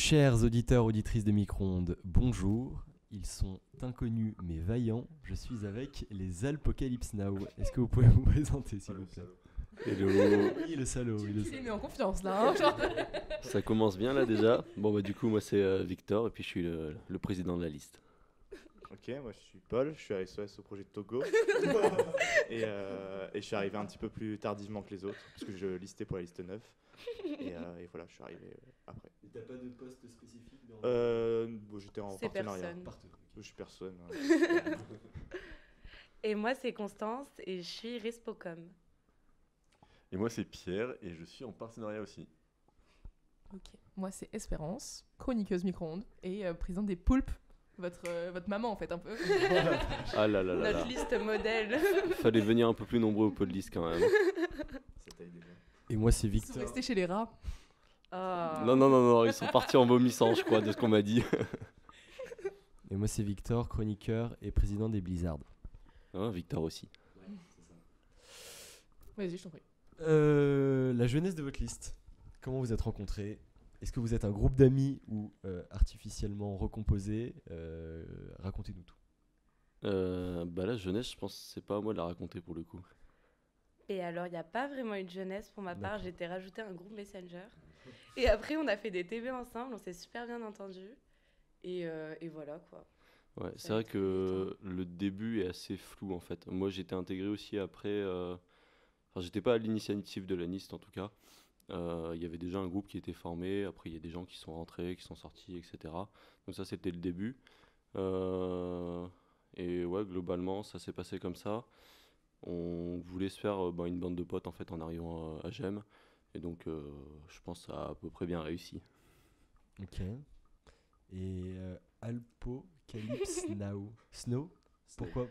Chers auditeurs, auditrices des micro-ondes, bonjour. Ils sont inconnus mais vaillants. Je suis avec les Apocalypse Now. Est-ce que vous pouvez vous présenter, s'il vous plaît? Hello. Oui, le salaud. Il est mis en confiance là. Genre. Ça commence bien là déjà. Bon bah du coup moi c'est Victor et puis je suis le président de la liste. Ok, moi je suis Paul, je suis à SOS au projet de Togo et je suis arrivé un petit peu plus tardivement que les autres parce que je listais pour la liste 9 et voilà, je suis arrivé après. Et t'as pas de poste spécifique dans Bon, j'étais en C'est partenariat. personne. Je suis personne. Et moi, c'est Constance et je suis Respocom. Et moi c'est Pierre et je suis en partenariat aussi. Ok. Moi c'est Espérance, chroniqueuse micro-ondes et présidente des Poulpes. Votre maman en fait un peu. Ah là là là Notre là. liste modèle. Fallait venir un peu plus nombreux au pot de liste quand même. Ça t'a aidé bien. Et moi, c'est Ils sont Victor. restés chez les rats. Oh. Non, ils sont partis en vomissant je crois de ce qu'on m'a dit. Et moi, c'est Victor, chroniqueur et président des Blizzards. Hein, Victor aussi. Vas-y, je t'en prie. La jeunesse de votre liste. Comment vous êtes rencontrés? Est-ce que vous êtes un groupe d'amis ou artificiellement recomposé? Racontez-nous tout. Bah la jeunesse je pense que c'est pas à moi de la raconter pour le coup. Et alors, il n'y a pas vraiment eu de jeunesse pour ma part. D'accord. J'ai été rajouté à un groupe Messenger. Et après, on a fait des TV ensemble. On s'est super bien entendus. Et voilà quoi. Ouais, Ça c'est vrai va très vite, que le début est assez flou en fait. Moi j'étais intégré aussi après. Enfin j'étais pas à l'initiative de la liste en tout cas. Il y avait déjà un groupe qui était formé. Après il y a des gens qui sont rentrés, qui sont sortis, etc. Donc ça c'était le début. Et ouais globalement ça s'est passé comme ça. On voulait se faire une bande de potes en fait en arrivant à GEM. Et donc je pense que ça a à peu près bien réussi. Ok. Et Apocalypse Now.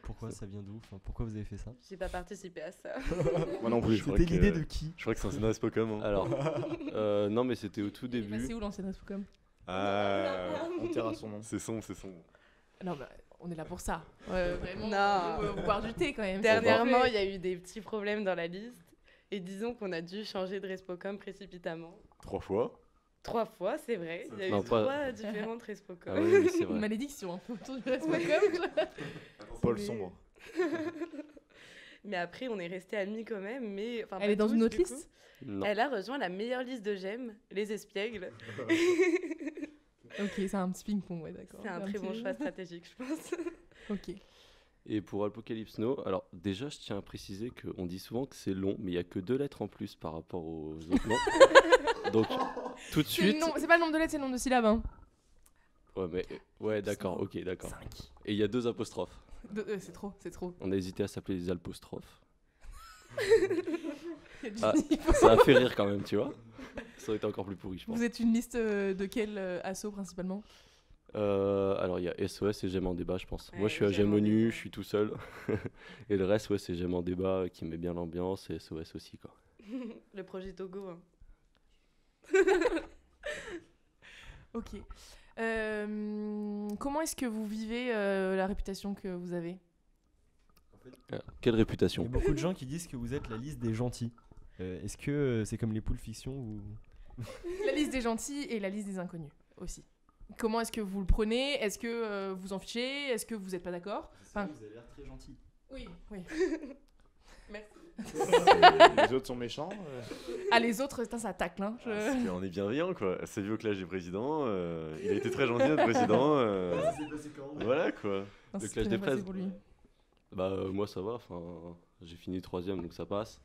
Pourquoi ça vient d'où? Enfin, pourquoi vous avez fait ça? J'ai pas participé à ça. Moi non plus. Je crois C'était que- l'idée de qui? Je crois que c'est un scénario Spocom. Hein. Alors non mais c'était au tout Il est début. passé où l'ancienne Respocom? On taira son nom. C'est sombre, c'est sombre. Non, bah, on est là pour ça. Vraiment, Non. on veut boire du thé quand même. Dernièrement, il y a eu des petits problèmes dans la liste. Et disons qu'on a dû changer de Respocom précipitamment. 3 fois. 3 fois, c'est vrai. Il y a Non, eu pas- 3 différentes Respocom. Ah oui, c'est Une vrai. malédiction un peu autour du Respocom. Paul Mais- sombre. Mais après, on est resté amis quand même. Mais, enfin, Elle pas est dans tous, une autre du coup. liste? Non. Elle a rejoint la meilleure liste de j'aime, les espiègles. Ok, c'est un petit ping-pong, ouais, d'accord. C'est un très bon choix stratégique, je pense. Ok. Et pour Apocalypse Now, alors déjà je tiens à préciser qu'on dit souvent que c'est long, mais il n'y a que 2 lettres en plus par rapport aux autres noms. Donc tout de C'est le suite. nom- c'est pas le nombre de lettres, c'est le nombre de syllabes. Hein. Ouais d'accord, ok d'accord. 5. Et il y a 2 apostrophes. C'est trop, c'est trop. On a hésité à s'appeler les apostrophes. Il y a du Ah. niveau. Ça a fait rire quand même, tu vois. Ça aurait été encore plus pourri, je pense. Vous êtes une liste de quel asso principalement? Alors il y a SOS et J'aime en débat, je pense. Ouais, Moi je suis à J'aime J'aime en ONU, débat. je suis tout seul. Et le reste, ouais, c'est J'aime en débat qui met bien l'ambiance et SOS aussi, quoi. Le projet Togo. Hein. Ok. Comment est-ce que vous vivez la réputation que vous avez? Quelle Il y réputation. a beaucoup de gens qui disent que vous êtes la liste des gentils. Est-ce que c'est comme les poules fiction ou... La liste des gentils et la liste des inconnus aussi. Comment est-ce que vous le prenez? Est-ce que vous en fichez? Est-ce que vous n'êtes pas d'accord? Enfin- Vous avez l'air très gentil. Oui, oui. Les autres sont méchants. Ah, les autres, putain, ça tacle. Hein. Parce qu'on est bienveillant quoi. C'est vu au clash des présidents. Il a été très gentil notre président. Voilà quoi. Non, Le c'est clash très des bien passé fraises. pour lui. Bah moi ça va, enfin j'ai fini 3ème donc ça passe.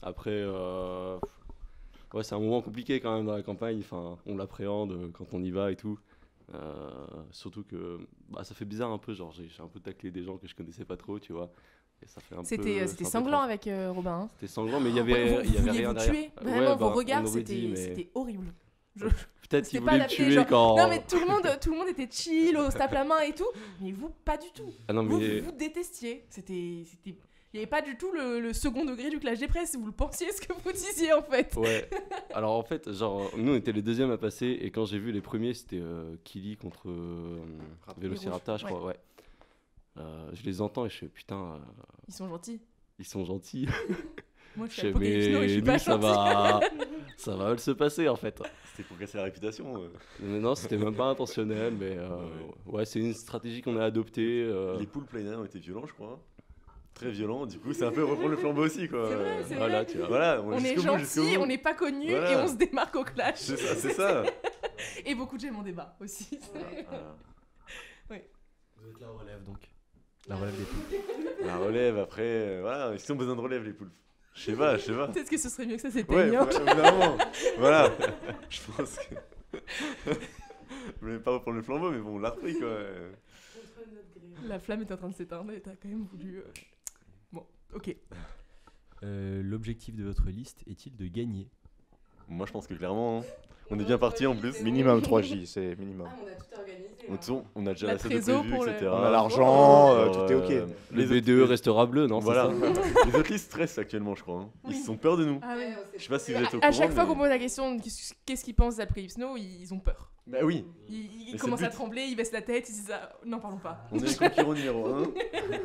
Après ouais c'est un moment compliqué quand même dans la campagne, enfin on l'appréhende quand on y va et tout. Surtout que bah, ça fait bizarre un peu, genre j'ai un peu taclé des gens que je connaissais pas trop, tu vois. Et ça fait un peu, C'était c'est un peu sanglant étrange. avec Robin. Hein. C'était sanglant mais il y Ouais, avait, il y avait vouliez rien vous derrière. tuer. Ouais, Vraiment, bah, vos regards, on aurait dit, mais c'était horrible. peut-être C'était qu'ils pas voulaient me adapté, tuer genre- quand... Non, mais tout le monde était chill, on se tape la main et tout. Mais vous, pas du tout. Ah non Vous, mais... vous détestiez. Il n'y avait pas du tout le second degré du clash des presses. Vous le pensiez ce que vous disiez en fait. Ouais. Alors en fait, genre, nous on était les 2e à passer et quand j'ai vu les premiers, c'était Kili contre Vélociraptor, je Les crois, ouais. Je les entends et je fais putain, Ils sont gentils. ils sont gentils. Moi, je suis Chez Apocalypse Now et je suis nous, pas ça gentille. va mal se passer en fait. C'était pour casser la réputation. Mais non, c'était même pas intentionnel, mais ouais, c'est une stratégie qu'on a adoptée. Les poules plein air ont été violents, je crois. Très violents, du coup, c'est un peu reprendre le flambeau aussi, quoi. C'est vrai, c'est Voilà, vrai. tu vois. Voilà, On est jusqu'au bout, jusqu'au gentil, bout. on n'est pas connu Voilà. et on se démarque au clash. C'est ça, c'est ça. Et beaucoup de j'aime en débat aussi. Voilà. Vous êtes la relève donc. La relève des poules. La relève, après, voilà, ils ont besoin de relève, les poules. Je sais pas. Peut-être que ce serait mieux que ça Ouais, s'éteigne. hein. vraiment. Voilà. Je pense que. Je voulais pas reprendre le flambeau, mais bon, on l'a repris, quoi. La flamme est en train de s'éteindre et t'as quand même voulu. Bon, ok. L'objectif de votre liste est-il de gagner? Moi, je pense que clairement, hein, on est bien parti en plus. Minimum 3J, c'est minimum. Ah, on a tout organisé. De toute façon, on a déjà La la salle trésor de prévu, pour le- etc. On a l'argent, Alors, tout est ok. Le les BDE restera bleu, non? c'est Voilà. ça Les autres listes stressent actuellement, je crois. hein. Ils Oui. ont peur de nous. Ah ouais. Je sais pas si vous êtes au À courant. chaque fois mais- qu'on pose la question de qu'est-ce qu'ils pensent d'Apocalypse Now, ils ont peur. Bah oui, Ils c'est commencent le à but. trembler, ils baissent la tête, ils disent n'en parlons pas. on est les concurrents numéro 1.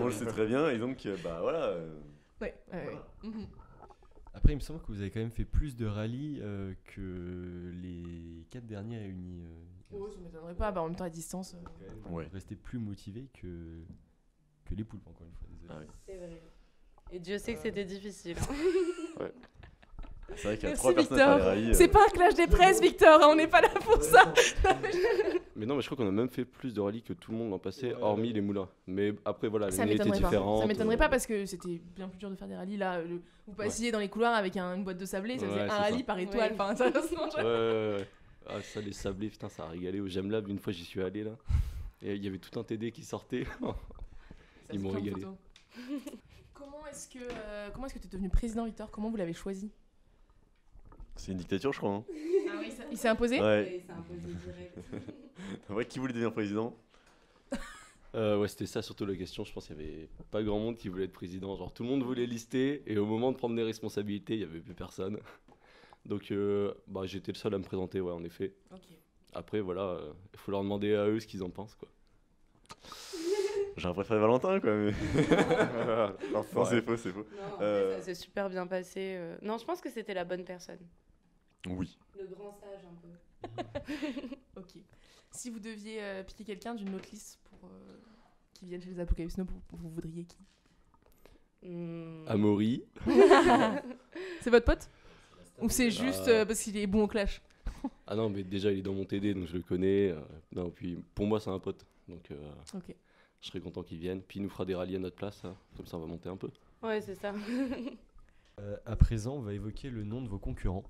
On le sait très bien. Et donc, bah voilà. Ouais, ouais. Mhm. Après, il me semble que vous avez quand même fait plus de rallyes que les 4 derniers réunis. Oh, ça m'étonnerait pas, bah en même temps à distance. Ouais. Vous restez plus motivé que les poulpes, encore une fois. Désolé. Ah oui. C'est vrai. Et Dieu sait que c'était difficile. C'est vrai qu'il y a Merci, 3 personnes à faire les Victor. rallyes. C'est pas un clash des presses, Victor, hein, on n'est pas là pour ça. Mais non, mais je crois qu'on a même fait plus de rallyes que tout le monde l'an passé, Ouais, hormis ouais. les moulins. Mais après, voilà, Ça les étaient m'étonnerait pas. différentes. Ça m'étonnerait pas parce que c'était bien plus dur de faire des rallyes. Là, vous passiez dans les couloirs avec une boîte de sablé, ça faisait Ouais, un c'est rallye ça. par étoile. Ouais. Enfin, sérieusement, Ouais, ouais, ouais. Ah, ça, les sablés, putain, ça a régalé au Jamlab. Une fois, j'y suis allé là. Et il y avait tout un TD qui sortait. ça Ils fait m'ont plein de régalé. photos. Comment est-ce que tu es devenu président, Victor? Comment vous l'avez choisi? C'est une dictature, je crois. hein. Ah oui, il s'est imposé? Ouais. C'est imposé direct. En vrai, qui voulait devenir président? Ouais, c'était ça surtout la question. Je pense qu'il y avait pas grand monde qui voulait être président. Genre, tout le monde voulait lister. Et au moment de prendre des responsabilités, il y avait plus personne. Donc, bah, j'étais le seul à me présenter, ouais, en effet. Ok. Après, voilà, il faut leur demander à eux ce qu'ils en pensent, quoi. J'aurais préféré Valentin, quoi. Mais... non, c'est faux, c'est faux. Non, en fait, Euh, ça s'est super bien passé. Non, je pense que c'était la bonne personne. Oui. Le grand sage, un peu. Ok. Si vous deviez piquer quelqu'un d'une autre liste pour qui vienne chez les Apocalypse Now, vous voudriez qui? Amaury. C'est votre pote? Ou c'est juste parce qu'il est bon au clash? Ah non, mais déjà, il est dans mon TD, donc je le connais. Non, puis pour moi, c'est un pote. Donc, Ok. je serais content qu'il vienne. Puis il nous fera des rallyes à notre place. Hein. Comme ça, on va monter un peu. Ouais, c'est ça. À présent, on va évoquer le nom de vos concurrents.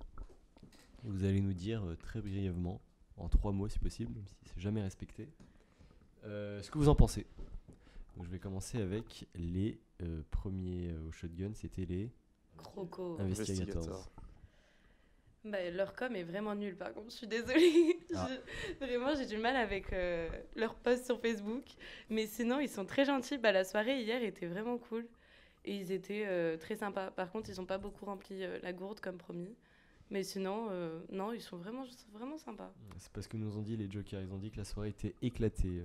Vous allez nous dire très brièvement, en 3 mots si possible, même si c'est jamais respecté, ce que vous en pensez. Donc, je vais commencer avec les premiers au shotgun, c'était les Croco. Investigators. Bah, leur com est vraiment nul, par contre, je suis désolée. Ah. Vraiment, j'ai du mal avec leurs posts sur Facebook. Mais sinon, ils sont très gentils. Bah, la soirée hier était vraiment cool. Et ils étaient très sympas. Par contre, ils n'ont pas beaucoup rempli la gourde comme promis. Mais sinon, non, ils sont vraiment sympas. C'est parce que nous ont dit les jokers, ils ont dit que la soirée était éclatée.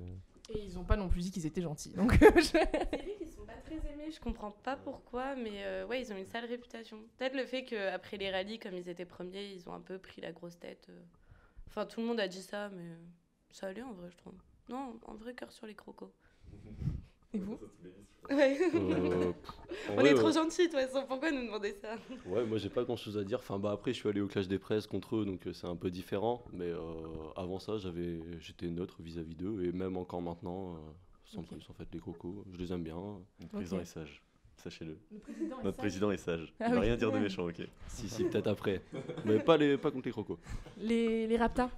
Et ils ont pas non plus dit qu'ils étaient gentils. Donc, C'est vrai qu'ils sont pas très aimés, je comprends pas pourquoi, mais ouais, ils ont une sale réputation. Peut-être le fait qu'après les rallyes, comme ils étaient premiers, ils ont un peu pris la grosse tête. Enfin, tout le monde a dit ça, mais ça allait en vrai, je trouve. Non, en vrai, cœur sur les crocos. et vous? Ouais. En On vrai, est trop gentils, de toute façon, pourquoi nous demander ça? Ouais, moi j'ai pas grand chose à dire. Enfin, bah après, je suis allé au clash des presses contre eux, donc c'est un peu différent. Mais avant ça, j'étais neutre vis-à-vis d'eux. Et même encore maintenant, sans Ok. plus, en fait, les crocos, je les aime bien. Notre président Ok. est sage. Sachez-le. Le président est Notre sage. président est sage. Ah Il va oui. rien dire de méchant, ok. Si, peut-être après. Mais pas contre les crocos. Les Raptors?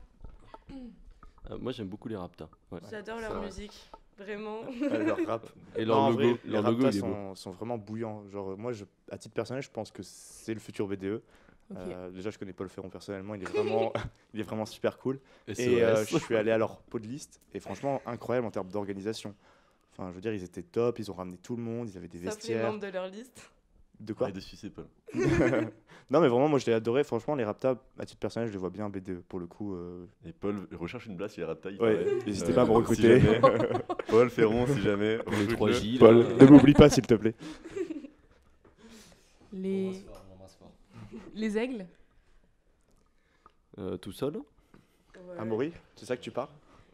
Moi j'aime beaucoup les Raptors. Ouais. J'adore C'est leur vrai. musique, vraiment. Leur rap. Et Non, leur en logo, vrai, leur les logo Raptas il est beau. sont vraiment bouillants. Genre, moi, à titre personnel, je pense que c'est le futur BDE. Ok. Déjà, je connais Paul Ferron personnellement, il est vraiment, il est vraiment super cool. Et Et COS. je suis allé à leur pot de liste et franchement, incroyable en termes d'organisation. Enfin, je veux dire, ils étaient top, ils ont ramené tout le monde, ils avaient des Sauf les vestiaires. membres de leur liste. De quoi? Arrête de sucer, Paul. Non, mais vraiment, moi, je l'ai adoré. Franchement, les Raptas, à titre personnel, je les vois bien en BDE pour le coup. Et Paul recherche une place, il est Rapta. il Ouais, paraît. n'hésitez pas à me si recruter. jamais. Paul Ferron, si jamais. Pour les 3J. Paul, là, ne m'oublie pas, s'il te plaît. Les... Les aigles. Tout seul. Ouais. Amaury, c'est ça que tu parles?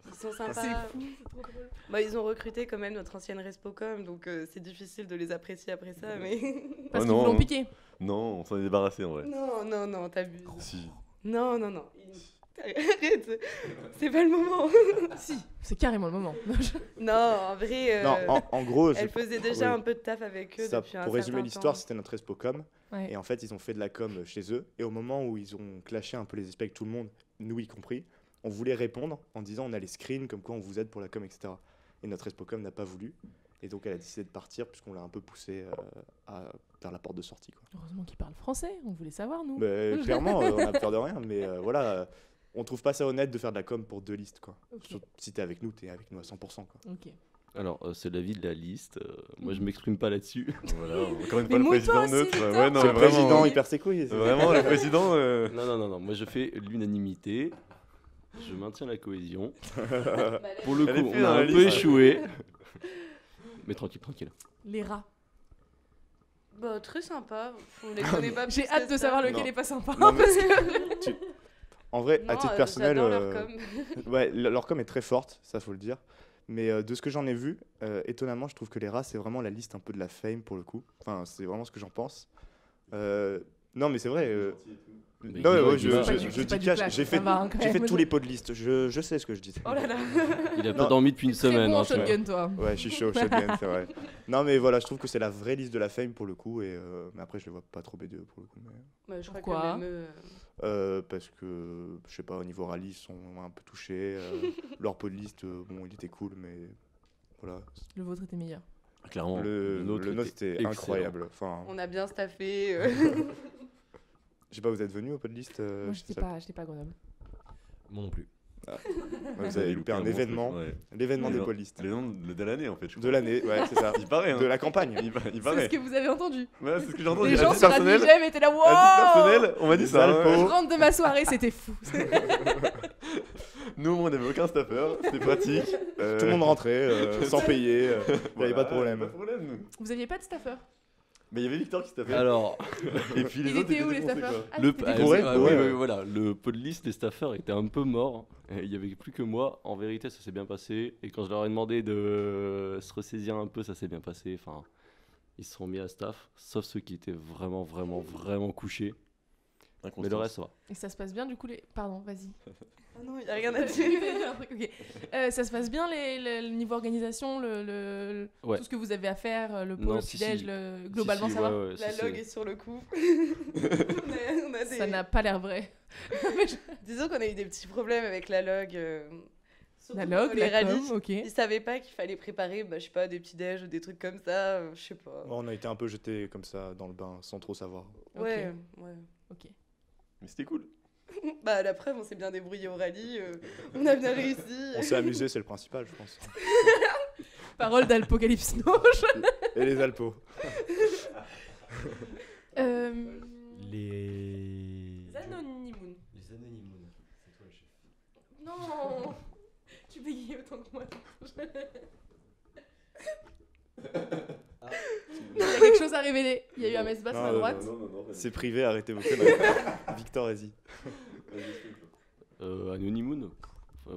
Ils sont sympas. C'est fou, c'est trop drôle. Bah, ils ont recruté quand même notre ancienne Respocom, donc c'est difficile de les apprécier après ça, mais... Parce Oh qu'ils non. vous l'ont piqué. Non, on s'en est débarrassé en vrai. Non, t'abuses. Si. Non. Arrête, c'est pas le moment. Si, c'est carrément le moment. Non, en vrai, Non, en gros, elle faisait déjà oui. un peu de taf avec eux Ça, depuis un pour résumer certain l'histoire, temps. c'était notre Expocom. Ouais. Et en fait, ils ont fait de la com chez eux. Et au moment où ils ont clashé un peu les aspects avec tout le monde, nous y compris, on voulait répondre en disant on a les screens, comme quoi on vous aide pour la com, etc. Et notre Expocom n'a pas voulu. Et donc, elle a décidé de partir puisqu'on l'a un peu poussé vers la porte de sortie, quoi. Heureusement qu'ils parlent français, on voulait savoir, nous. Mais clairement, on a peur de rien. Mais voilà, on trouve pas ça honnête de faire de la com pour 2 listes, quoi. Ok. Surtout si t'es avec nous à 100%, quoi. Ok. Alors, c'est l'avis de la liste. Moi, je m'exprime pas là-dessus. Voilà, encore une Mais fois, le mouille-toi président aussi, neutre. Victor. Ouais, non, C'est mais le vraiment. président, il perd ses couilles. Vraiment, le président. Non. Moi, je fais l'unanimité. Je maintiens la cohésion. Bah, Pour le Elle est coup, plus on dans a la un peu liste. échoué. Mais tranquille. Les rats. Bah, très sympa. On les connaît pas J'ai plus hâte que de ça. savoir lequel Non. est pas sympa. Non, mais- parce que... En vrai, à Non, titre personnel, j'adore leur com. ouais, leur com est très forte, ça faut le dire. Mais de ce que j'en ai vu, étonnamment, je trouve que les rats, c'est vraiment la liste un peu de la fame pour le coup. Enfin, c'est vraiment ce que j'en pense. Non, mais c'est vrai. Mais Non, dis-moi, ouais, dis-moi. C'est pas je du dis clash, cash, j'ai ça fait, va, hein, quand j'ai fait même. tous les pots de liste. Je sais ce que je dis. Oh là là. Il a pas Non. dormi depuis une Très semaine. bon en hein, tu vois. shotgun, toi. Ouais, je suis chaud, shotgun, c'est vrai. Non, mais voilà, je trouve que c'est la vraie liste de la fame pour le coup. Mais après, je les vois pas trop BDE pour le coup. Mais... Bah, je crois Pourquoi que même Parce que, je sais pas, au niveau rallye, ils sont un peu touchés. Leur pot de liste, bon, il était cool, mais voilà. Le vôtre était meilleur. Clairement. Le nôtre c'était excellent. incroyable. Enfin, on a bien staffé. je sais pas, vous êtes venu au pot de liste Moi, je sais j'étais pas à Grenoble. Moi non plus. Vous avez loupé un bon événement, truc, ouais. l'événement Les des gens- pot de liste. Les noms de l'année en fait, je De crois. l'année, ouais, c'est ça. Il paraît, hein. De la campagne. Il C'est ce paraît. que vous avez entendu. Ouais, c'est ce que j'ai entendu. Les À gens titre sur personnel, Adigem étaient là, à titre wow. personnel, on m'a dit ça. Alpos. ouais. Je rentre de ma soirée, c'était fou. Nous, on n'avait aucun staffer, c'était pratique. Tout le monde rentrait sans payer, il n'y avait pas de problème. Pas de problème. Vous aviez pas de staffer? Mais il y avait Victor qui se tapait. Alors, Et puis les Ils autres étaient où, les défoncés, staffers? quoi. Ah, le, c'était des Pour oui, eux, oui, ouais. voilà, le pot de liste des staffers était un peu mort. Et il y avait plus que moi. En vérité, ça s'est bien passé. Et quand je leur ai demandé de se ressaisir un peu, ça s'est bien passé. Enfin, ils se sont mis à staff, sauf ceux qui étaient vraiment couchés. Mais le reste, ça va. Et ça se passe bien, du coup, les... Pardon, vas-y. Ah non, il y a rien à dire. Ok. Ça se passe bien, le niveau organisation, Ouais. tout ce que vous avez à faire, le pot, Non, le si, petit-déj, si. globalement, Si, si, ça va? ouais, ouais, La si, log c'est- est sur le coup. on a des... Ça n'a pas l'air vrai. Disons qu'on a eu des petits problèmes avec la log. Surtout La log, pour les la com, rallyes. ok. Ils savaient pas qu'il fallait préparer, bah, je sais pas, des petits déj ou des trucs comme ça, je sais pas. On a été un peu jetés comme ça dans le bain sans trop savoir. Ouais. Ok. Mais c'était cool. Bah la preuve, on s'est bien débrouillé au rallye, on a bien réussi. On s'est amusé, c'est le principal, je pense. Parole d'Apocalypse Now. Et les Alpos. Les. Anonymoun. Les Anonymoun. C'est toi le chef. Non. Tu bégayes autant que moi. Il y a quelque chose à révéler. Il y a eu un mess basse à ma Non, droite. Non, C'est privé, arrêtez vos conneries. Victor, vas-y. Anonymoon.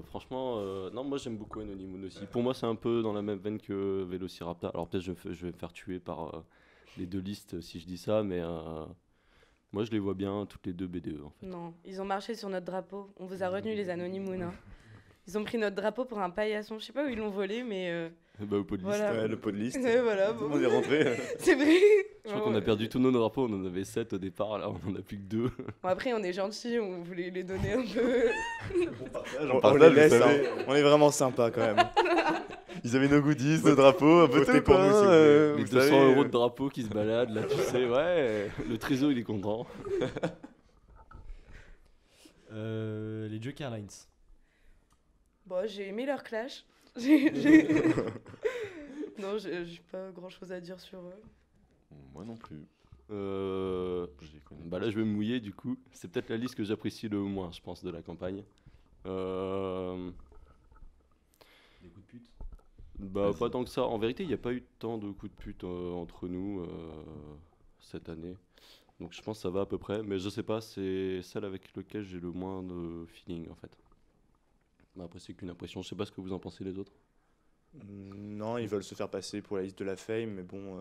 Franchement, non, moi j'aime beaucoup Anonymoon aussi. Pour moi, c'est un peu dans la même veine que Velociraptor. Alors peut-être je vais me faire tuer par les deux listes si je dis ça, mais moi je les vois bien toutes les deux BDE en fait. Non, ils ont marché sur notre drapeau. On vous a retenu les Anonymoun. Hein. Ils ont pris notre drapeau pour un paillasson. Je sais pas où ils l'ont volé, mais Bah, au pot de liste. Voilà. Ouais, le pot de liste. voilà. Tout le Bon. monde est rentré. C'est vrai. Je crois qu'on a perdu tous nos drapeaux, on en avait 7 au départ, là on en a plus que 2. Bon, après, on est gentils, on voulait les donner un peu. On partage, les vous laisse, savez. hein. On est vraiment sympa quand même. Ils avaient nos goodies, nos drapeaux, un peu Votez tout, pour quoi, nous, s'il vous plaît. Les vous 200 savez. euros de drapeaux qui se baladent, là tu sais, ouais, le trésor il est content. Les Joker Lines. Bon, j'ai aimé leur clash. Non, j'ai pas grand chose à dire sur eux. Moi non plus. Je les connais. Bah là je vais me mouiller du coup, c'est peut-être la liste que j'apprécie le moins je pense de la campagne. Les coups de pute. Bah pas tant que ça, en vérité il n'y a pas eu tant de coups de pute entre nous cette année. Donc je pense que ça va à peu près, mais je sais pas, c'est celle avec laquelle j'ai le moins de feeling en fait. Mais après, c'est qu'une impression, je sais pas ce que vous en pensez les autres. Non, ils veulent se faire passer pour la liste de la Fame, mais bon,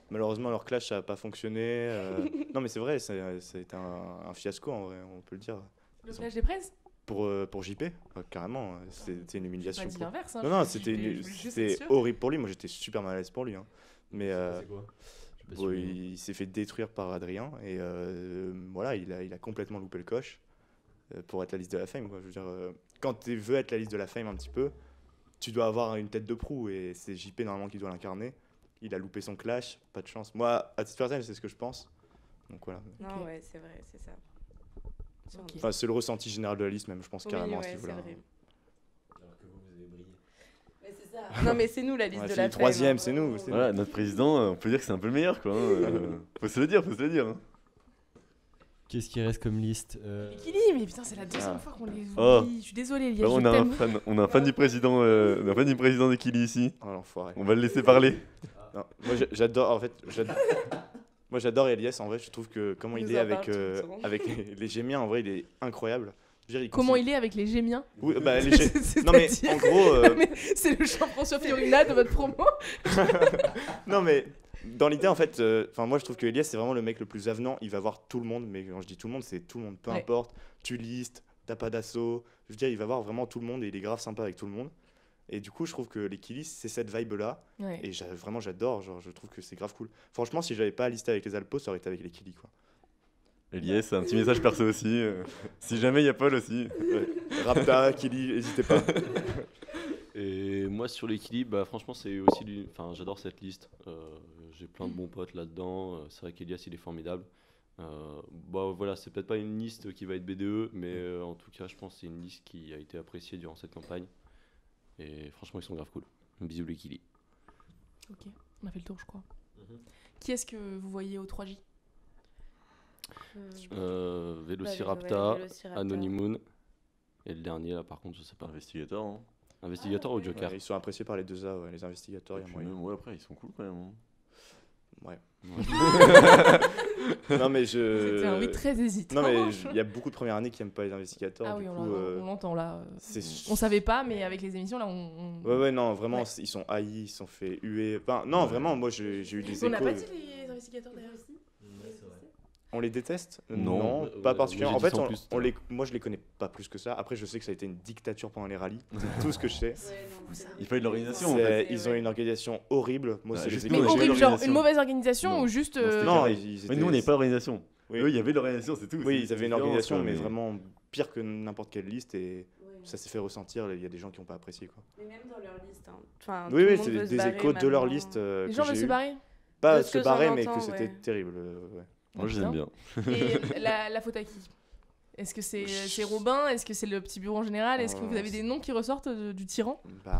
malheureusement leur clash ça n'a pas fonctionné. Non, mais c'est vrai, c'est un fiasco en vrai, on peut le dire. Le clash des presses. Pour JP, carrément, c'était une J'ai pas humiliation. dit l'inverse. Hein, Non, non, je voulais juste être c'était sûre. horrible pour lui. Moi, j'étais super mal à l'aise pour lui. Hein. Mais C'est quoi Je suis pas bon, sûr. il s'est fait détruire par Adrien et voilà, il a complètement loupé le coche pour être la liste de la Fame. Quoi. Je veux dire, quand tu veux être la liste de la Fame un petit peu, tu dois avoir une tête de proue et c'est JP normalement qui doit l'incarner. Il a loupé son clash, pas de chance. Moi, à titre personnel, c'est ce que je pense. Donc voilà. Non, Ok. ouais, c'est vrai, c'est ça. Ok. Enfin, c'est le ressenti général de la liste, même, je pense Oui, carrément à ce ouais, c'est niveau-là. vrai. Alors que vous avez brillé. Mais c'est ça. Non, mais c'est nous la liste On a de fini la troisième, Fame, c'est nous. c'est Voilà, notre président, on peut dire que c'est un peu le meilleur, quoi. Hein. Faut se le dire, faut se le dire. Hein. Qu'est-ce qui reste comme liste Kili, mais putain, c'est la deuxième Ah. fois qu'on les oublie. Oh. Je suis désolée, Elias. Bah, on je a t'aime. on a un fan du président, on a un fan du président de Kili ici. Oh l'enfoiré. On va le laisser parler. Non, moi j'adore en fait moi j'adore Elias en vrai, je trouve que comment Il il nous est en avec parle tout le temps. avec les Gémiens en vrai, il est incroyable. Je veux dire, Comment il est avec les Gémiens? Oui, bah, non mais C'est-à-dire en gros Mais c'est le chant François Fiorina de votre promo. non mais dans l'idée en fait enfin moi je trouve que Elias c'est vraiment le mec le plus avenant, il va voir tout le monde mais quand je dis tout le monde, c'est tout le monde peu Ouais. importe, tu listes, t'as pas d'assaut, je veux dire il va voir vraiment tout le monde et il est grave sympa avec tout le monde. Et du coup, je trouve que les Killis, c'est cette vibe-là. Ouais. Et vraiment, j'adore. Genre, je trouve que c'est grave cool. Franchement, si j'avais pas listé avec les Alpos, ça aurait été avec les Killis, quoi. Elias, un petit message perso aussi. Si jamais il y a Paul aussi. Ouais. Rapta, Killy, n'hésitez pas. Et moi sur l'équilibre, bah, franchement c'est aussi enfin j'adore cette liste. J'ai plein de bons potes là-dedans. C'est vrai qu'Elias il est formidable. Bah voilà, c'est peut-être pas une liste qui va être BDE, mais en tout cas je pense que c'est une liste qui a été appréciée durant cette campagne. Et franchement ils sont grave cool. Bisous les Killy. Ok, on a fait le tour, je crois. Mhm. Qui est-ce que vous voyez au 3J? Velociraptor, Velociraptor. Anonymoon. Et le dernier là par contre je sais pas. Investigateur. Hein. Investigator ou Joker? Ouais, ils sont appréciés par les deux A, ouais, les investigateurs, Et il y a puis moyen. même, ouais, après, ils sont cool quand même. Hein. Ouais. Ouais. Non, mais je. C'était un oui très hésitant. Non, mais il y a beaucoup de premières années qui aiment pas les investigateurs. Ah du oui, coup, on l'entend là. c'est- On savait pas, mais avec les émissions là, Ouais, non, vraiment, Ouais. ils sont haïs, ils sont fait huer. Enfin, non, Ouais. vraiment, moi j'ai eu des On n'a échos. pas dit les investigateurs d'ailleurs. On les déteste Non. Pas Moi, particulièrement. En j'ai dit fait, ça en plus, moi je les connais pas plus que ça. Après, je sais que ça a été une dictature pendant les rallyes. C'est tout ce que je sais. Il fallait de l'organisation en C'est- fait. Ils ont une organisation horrible. Moi, Ah, c'est juste les Mais nous, échos on que a j'ai horrible, eu eus. genre l'organisation. une mauvaise organisation Non. ou juste. Non, c'était Non, carré. ils Mais nous, on étaient- n'est pas l'organisation. Oui. Eux, il y avait l'organisation, c'est tout. Oui, ils avaient une organisation, mais vraiment. vraiment pire que n'importe quelle liste. Et ça s'est fait ressentir. Il y a des gens qui n'ont pas apprécié. Quoi. Mais même dans leur liste. Hein. Enfin, Oui, tout le oui, monde c'est veut se des barrer échos de leur maintenant. liste Les que gens veulent j'ai se eu. barrer. Pas De ce se que barrer, j'en mais que entends, c'était ouais. terrible. Ouais. Moi, je les aime bien. Et la faute à qui? Est-ce que c'est Robin? Est-ce que c'est le petit bureau en général? Est-ce que vous avez des noms qui ressortent du tyran? Bah,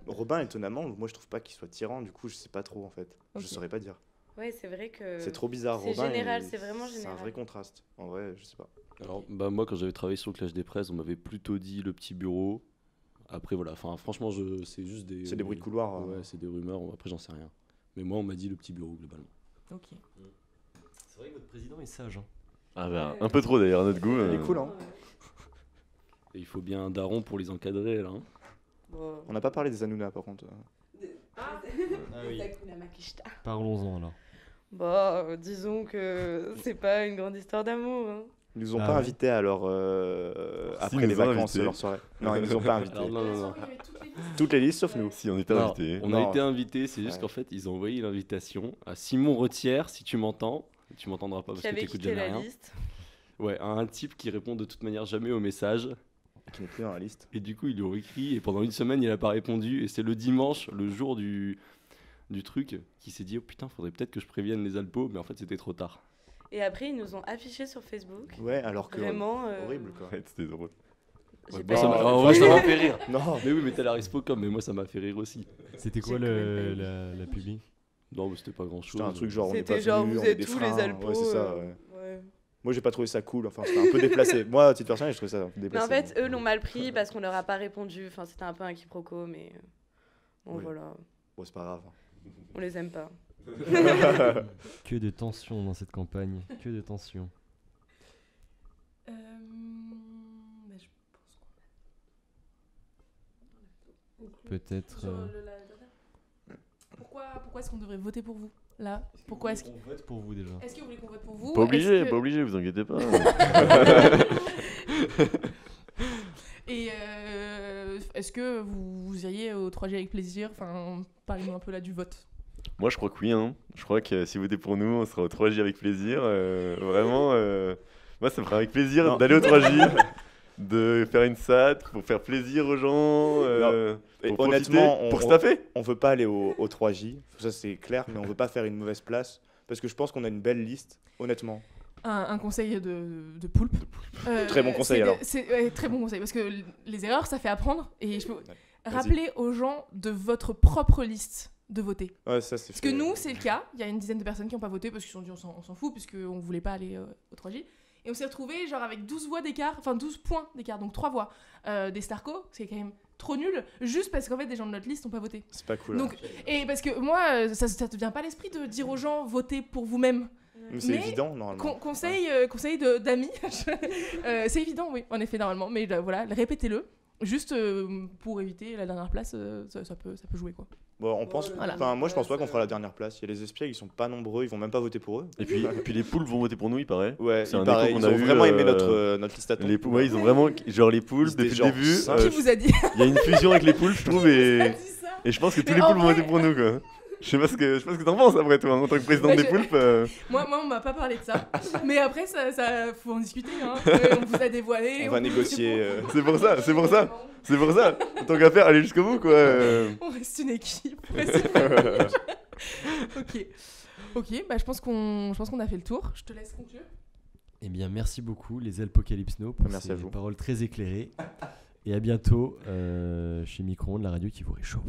Robin, étonnamment, moi je trouve pas qu'il soit tyran. Du coup, je sais pas trop en fait. Ok. Je saurais pas dire. Ouais, c'est vrai que. C'est trop bizarre. c'est Robin, général, il- c'est vraiment C'est un général. vrai contraste. En vrai, je sais pas. Alors, bah, moi, quand j'avais travaillé sur le Clash des Presses, on m'avait plutôt dit le petit bureau. Après, voilà, enfin, franchement, c'est juste des. C'est des bruits de couloir. Ouais, c'est des rumeurs. Après, j'en sais rien. Mais moi, on m'a dit le petit bureau, globalement. Ok. C'est vrai que votre président est sage. Hein. Ah, bah, un peu trop d'ailleurs, à notre goût. Il est cool, hein. Et il faut bien un daron pour les encadrer, là. Hein. Bon. On n'a pas parlé des Hanouna par contre. Ah oui. Hakuna Makishita. Parlons-en alors. Bon, disons que c'est pas une grande histoire d'amour. Hein. Ils nous ont Ah pas ouais. invités alors Si, après ils les nous ont vacances, invités. leur soirée. Non, ils nous ont pas invités. Alors, non. Toutes les listes sauf nous. Si, on était Non, invités. on Non. a été invités, c'est juste Ouais. qu'en fait, ils ont envoyé l'invitation à Simon Retière, si tu m'entends. Tu m'entendras pas parce Qui que avait t'écoutes quitté jamais la rien. liste. Ouais, à un type qui répond de toute manière jamais aux messages. Qui n'est plus dans la liste. Et du coup, ils lui ont écrit et pendant une semaine, il a pas répondu. Et c'est le dimanche, le jour du truc, qui s'est dit oh putain, faudrait peut-être que je prévienne les Alpos, mais en fait, c'était trop tard. Et après, ils nous ont affiché sur Facebook. Ouais, alors que Vraiment. horrible quoi. Ouais, c'était drôle. J'ai Ouais, pas bon, ça eu- m'a- Oh, en vrai, oui. ça m'a fait rire. Non. Mais oui, mais t'as la Respocom, mais moi, ça m'a fait rire aussi. C'était quoi J'ai quand même pas la publi? Non, mais c'était pas grand chose. C'était un truc genre on est C'était pas genre, venus, vous on est êtes des tous les freins. Alpos. Ouais, c'est ça. Ouais. Ouais. Moi j'ai pas trouvé ça cool. Enfin c'était un peu déplacé. Moi à titre personnel, je trouvais ça un peu Mais déplacé. en fait, eux l'ont mal pris parce qu'on leur a pas répondu. Enfin, c'était un peu un quiproquo, mais bon, Oui. voilà. Bon, c'est pas grave. On les aime pas. Que de tension dans cette campagne, que de tension. Mais je pense qu'on Peut-être. Pourquoi est-ce qu'on devrait voter pour vous là? Pourquoi est-ce qu'on vote pour vous déjà? Est-ce que vous voulez qu'on vote pour vous? Pas obligé, Est-ce que- pas obligé, vous inquiétez pas. Et est-ce que vous iriez au 3G avec plaisir? Enfin, parlez-nous un peu là du vote. Moi, je crois que oui. Hein. Je crois que si vous votez pour nous, on sera au 3J avec plaisir. Vraiment, moi, ça me ferait avec plaisir Non. d'aller au 3J, de faire une SAT pour faire plaisir aux gens. Et Pour honnêtement, profiter, pour se taper. on veut pas aller au 3J, ça c'est clair, mais on veut pas faire une mauvaise place parce que je pense qu'on a une belle liste, honnêtement. Un conseil de poulpe. Très bon conseil, alors. C'est très bon conseil parce que les erreurs ça fait apprendre et je peux Vas-y. rappeler aux gens de votre propre liste de voter. Ouais, ça c'est Parce que nous c'est le cas, il y a une dizaine de personnes qui n'ont pas voté parce qu'ils se sont dit on s'en fout puisqu'on voulait pas aller au 3J. Et on s'est retrouvés genre avec 12 voix d'écart, enfin 12 points d'écart, donc 3 voix des Starco, c'est quand même trop nul, juste parce qu'en fait des gens de notre liste n'ont pas voté. C'est pas cool. Donc, et parce que moi, ça te vient pas à l'esprit de dire aux gens votez pour vous-même. Mais c'est mais évident normalement. Conseil d'amis, c'est évident, oui, en effet, normalement, mais voilà, répétez-le, juste pour éviter la dernière place, ça peut jouer quoi. Bon, on pense. Voilà. Enfin, moi je pense pas qu'on fera la dernière place. Il y a les espiègles, ils sont pas nombreux, ils vont même pas voter pour eux. Et puis les poules vont voter pour nous, il paraît. Ouais, C'est il un paraît, écho qu'on ils a ont eu, vraiment aimé notre liste à Les poules, ouais, ils ont vraiment. Genre les poules, Ils étaient depuis le genre début, cinq. Qui vous a dit il y a une fusion avec les poules, je trouve, et Qui a dit ça? je pense que tous Mais les en poules vont vrai- voter pour nous, quoi. Je sais pas ce que t'en penses après, toi, en tant que président Ouais, des je- poulpes. Moi, on m'a pas parlé de ça, mais après, ça faut en discuter, hein. On vous a dévoilé. On va négocier. C'est pour ça. C'est pour ça. Tant qu'à faire, aller jusqu'au bout, quoi. On reste une équipe. Ok, bah je pense qu'on a fait le tour. Je te laisse conclure. Eh bien, merci beaucoup, les Apocalypsno, pour Merci ces à vous. paroles très éclairées. Et à bientôt chez Micro-ondes, la radio qui vous réchauffe.